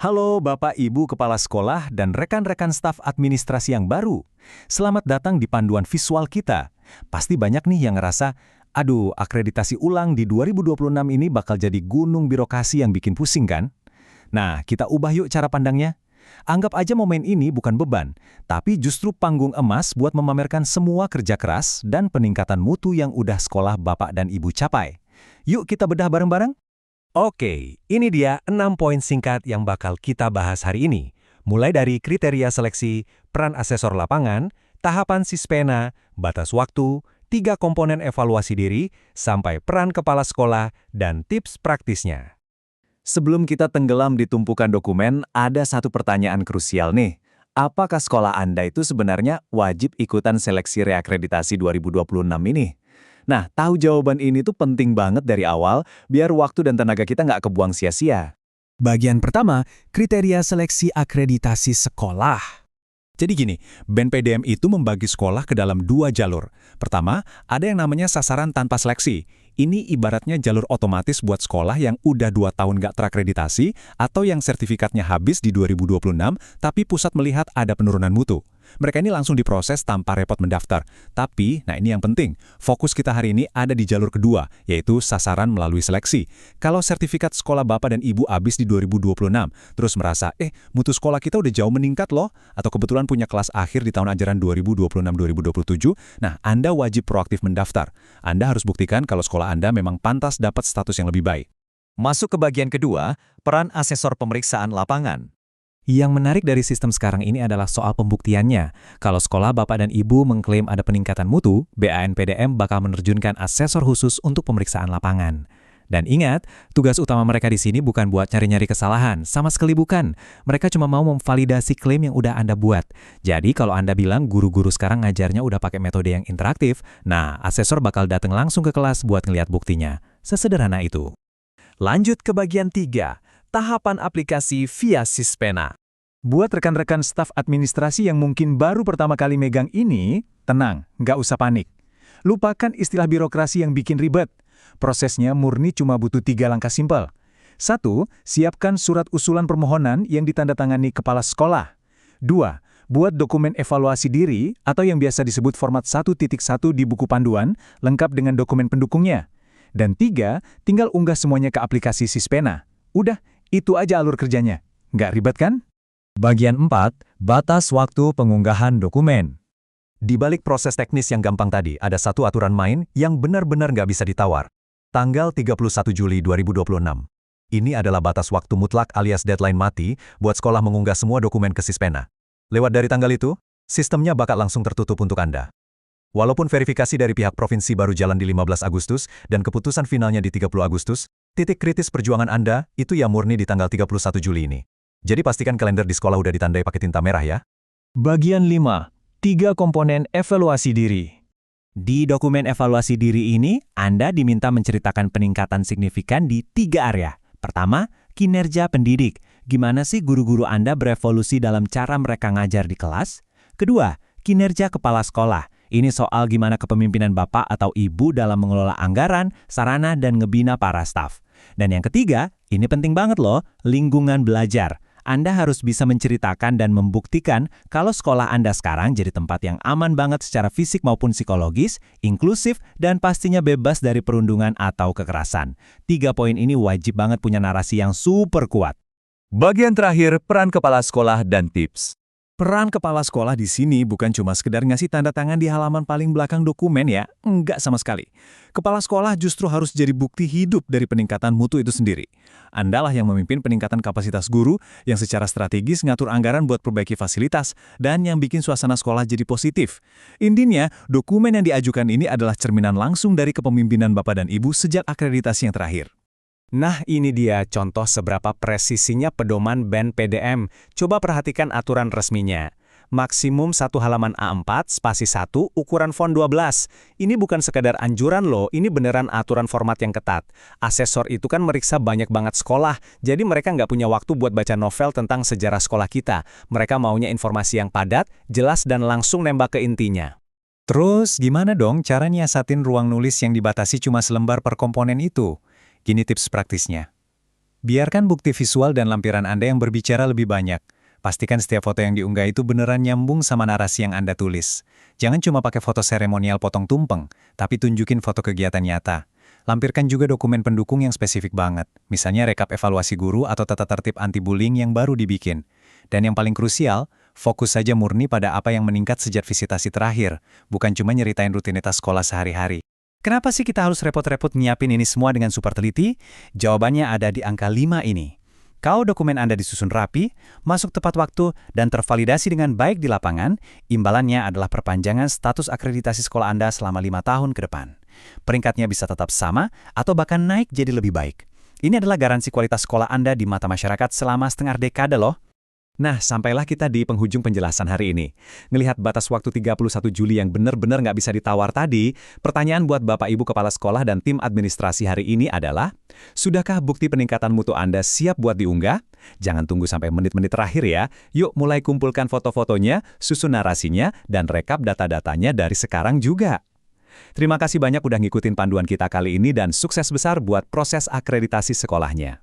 Halo Bapak Ibu Kepala Sekolah dan rekan-rekan staf administrasi yang baru. Selamat datang di panduan visual kita. Pasti banyak nih yang ngerasa, aduh akreditasi ulang di 2026 ini bakal jadi gunung birokrasi yang bikin pusing kan? Nah, kita ubah yuk cara pandangnya. Anggap aja momen ini bukan beban, tapi justru panggung emas buat memamerkan semua kerja keras dan peningkatan mutu yang udah sekolah Bapak dan Ibu capai. Yuk kita bedah bareng-bareng. Oke, ini dia 6 poin singkat yang bakal kita bahas hari ini. Mulai dari kriteria seleksi, peran asesor lapangan, tahapan sispena, batas waktu, 3 komponen evaluasi diri, sampai peran kepala sekolah dan tips praktisnya. Sebelum kita tenggelam di tumpukan dokumen, ada satu pertanyaan krusial nih. Apakah sekolah Anda itu sebenarnya wajib ikutan seleksi reakreditasi 2026 ini? Nah, tahu jawaban ini tuh penting banget dari awal, biar waktu dan tenaga kita nggak kebuang sia-sia. Bagian pertama, kriteria seleksi akreditasi sekolah. Jadi gini, BNPDM itu membagi sekolah ke dalam 2 jalur. Pertama, ada yang namanya sasaran tanpa seleksi. Ini ibaratnya jalur otomatis buat sekolah yang udah 2 tahun nggak terakreditasi atau yang sertifikatnya habis di 2026, tapi pusat melihat ada penurunan mutu. Mereka ini langsung diproses tanpa repot mendaftar. Tapi, nah ini yang penting, fokus kita hari ini ada di jalur kedua, yaitu sasaran melalui seleksi. Kalau sertifikat sekolah Bapak dan Ibu habis di 2026, terus merasa, mutu sekolah kita udah jauh meningkat loh, atau kebetulan punya kelas akhir di tahun ajaran 2026-2027, nah Anda wajib proaktif mendaftar. Anda harus buktikan kalau sekolah Anda memang pantas dapat status yang lebih baik. Masuk ke bagian kedua, peran asesor pemeriksaan lapangan. Yang menarik dari sistem sekarang ini adalah soal pembuktiannya. Kalau sekolah Bapak dan Ibu mengklaim ada peningkatan mutu, BANPDM bakal menerjunkan asesor khusus untuk pemeriksaan lapangan. Dan ingat, tugas utama mereka di sini bukan buat nyari-nyari kesalahan, sama sekali bukan. Mereka cuma mau memvalidasi klaim yang udah Anda buat. Jadi kalau Anda bilang guru-guru sekarang ngajarnya udah pakai metode yang interaktif, nah asesor bakal datang langsung ke kelas buat ngeliat buktinya. Sesederhana itu. Lanjut ke bagian 3. Tahapan aplikasi via Sispena. Buat rekan-rekan staf administrasi yang mungkin baru pertama kali megang ini, tenang, nggak usah panik. Lupakan istilah birokrasi yang bikin ribet. Prosesnya murni cuma butuh 3 langkah simpel. 1. Siapkan surat usulan permohonan yang ditandatangani kepala sekolah. 2. Buat dokumen evaluasi diri atau yang biasa disebut format 1.1 di buku panduan, lengkap dengan dokumen pendukungnya. Dan 3. Tinggal unggah semuanya ke aplikasi Sispena. Udah, itu aja alur kerjanya. Nggak ribet kan? Bagian 4, batas waktu pengunggahan dokumen. Di balik proses teknis yang gampang tadi, ada satu aturan main yang benar-benar nggak bisa ditawar. Tanggal 31 Juli 2026. Ini adalah batas waktu mutlak alias deadline mati buat sekolah mengunggah semua dokumen ke Sispena. Lewat dari tanggal itu, sistemnya bakal langsung tertutup untuk Anda. Walaupun verifikasi dari pihak provinsi baru jalan di 15 Agustus dan keputusan finalnya di 30 Agustus, titik kritis perjuangan Anda itu ya murni di tanggal 31 Juli ini. Jadi pastikan kalender di sekolah udah ditandai pakai tinta merah ya. Bagian 5, 3 komponen evaluasi diri. Di dokumen evaluasi diri ini, Anda diminta menceritakan peningkatan signifikan di 3 area. Pertama, kinerja pendidik. Gimana sih guru-guru Anda berevolusi dalam cara mereka ngajar di kelas? Kedua, kinerja kepala sekolah. Ini soal gimana kepemimpinan Bapak atau Ibu dalam mengelola anggaran, sarana, dan ngebina para staf. Dan yang ketiga, ini penting banget loh, lingkungan belajar. Anda harus bisa menceritakan dan membuktikan kalau sekolah Anda sekarang jadi tempat yang aman banget secara fisik maupun psikologis, inklusif, dan pastinya bebas dari perundungan atau kekerasan. 3 poin ini wajib banget punya narasi yang super kuat. Bagian terakhir, peran kepala sekolah dan tips. Peran kepala sekolah di sini bukan cuma sekedar ngasih tanda tangan di halaman paling belakang dokumen ya, enggak sama sekali. Kepala sekolah justru harus jadi bukti hidup dari peningkatan mutu itu sendiri. Andalah yang memimpin peningkatan kapasitas guru, yang secara strategis ngatur anggaran buat perbaiki fasilitas, dan yang bikin suasana sekolah jadi positif. Intinya, dokumen yang diajukan ini adalah cerminan langsung dari kepemimpinan Bapak dan Ibu sejak akreditasi yang terakhir. Nah, ini dia contoh seberapa presisinya pedoman BANPDM. Coba perhatikan aturan resminya. Maksimum 1 halaman A4, spasi 1, ukuran font 12. Ini bukan sekadar anjuran loh, ini beneran aturan format yang ketat. Asesor itu kan meriksa banyak banget sekolah, jadi mereka nggak punya waktu buat baca novel tentang sejarah sekolah kita. Mereka maunya informasi yang padat, jelas, dan langsung nembak ke intinya. Terus, gimana dong cara nyiasatin ruang nulis yang dibatasi cuma selembar per komponen itu? Gini tips praktisnya. Biarkan bukti visual dan lampiran Anda yang berbicara lebih banyak. Pastikan setiap foto yang diunggah itu beneran nyambung sama narasi yang Anda tulis. Jangan cuma pakai foto seremonial potong tumpeng, tapi tunjukin foto kegiatan nyata. Lampirkan juga dokumen pendukung yang spesifik banget, misalnya rekap evaluasi guru atau tata tertib anti-bullying yang baru dibikin. Dan yang paling krusial, fokus saja murni pada apa yang meningkat sejak visitasi terakhir, bukan cuma nyeritain rutinitas sekolah sehari-hari. Kenapa sih kita harus repot-repot nyiapin ini semua dengan super teliti? Jawabannya ada di angka 5 ini. Kalau dokumen Anda disusun rapi, masuk tepat waktu, dan tervalidasi dengan baik di lapangan, imbalannya adalah perpanjangan status akreditasi sekolah Anda selama 5 tahun ke depan. Peringkatnya bisa tetap sama, atau bahkan naik jadi lebih baik. Ini adalah garansi kualitas sekolah Anda di mata masyarakat selama setengah dekade loh. Nah, sampailah kita di penghujung penjelasan hari ini. Ngelihat batas waktu 31 Juli yang benar-benar nggak bisa ditawar tadi, pertanyaan buat Bapak Ibu Kepala Sekolah dan tim administrasi hari ini adalah, sudahkah bukti peningkatan mutu Anda siap buat diunggah? Jangan tunggu sampai menit-menit terakhir ya. Yuk mulai kumpulkan foto-fotonya, susun narasinya, dan rekap data-datanya dari sekarang juga. Terima kasih banyak udah ngikutin panduan kita kali ini dan sukses besar buat proses akreditasi sekolahnya.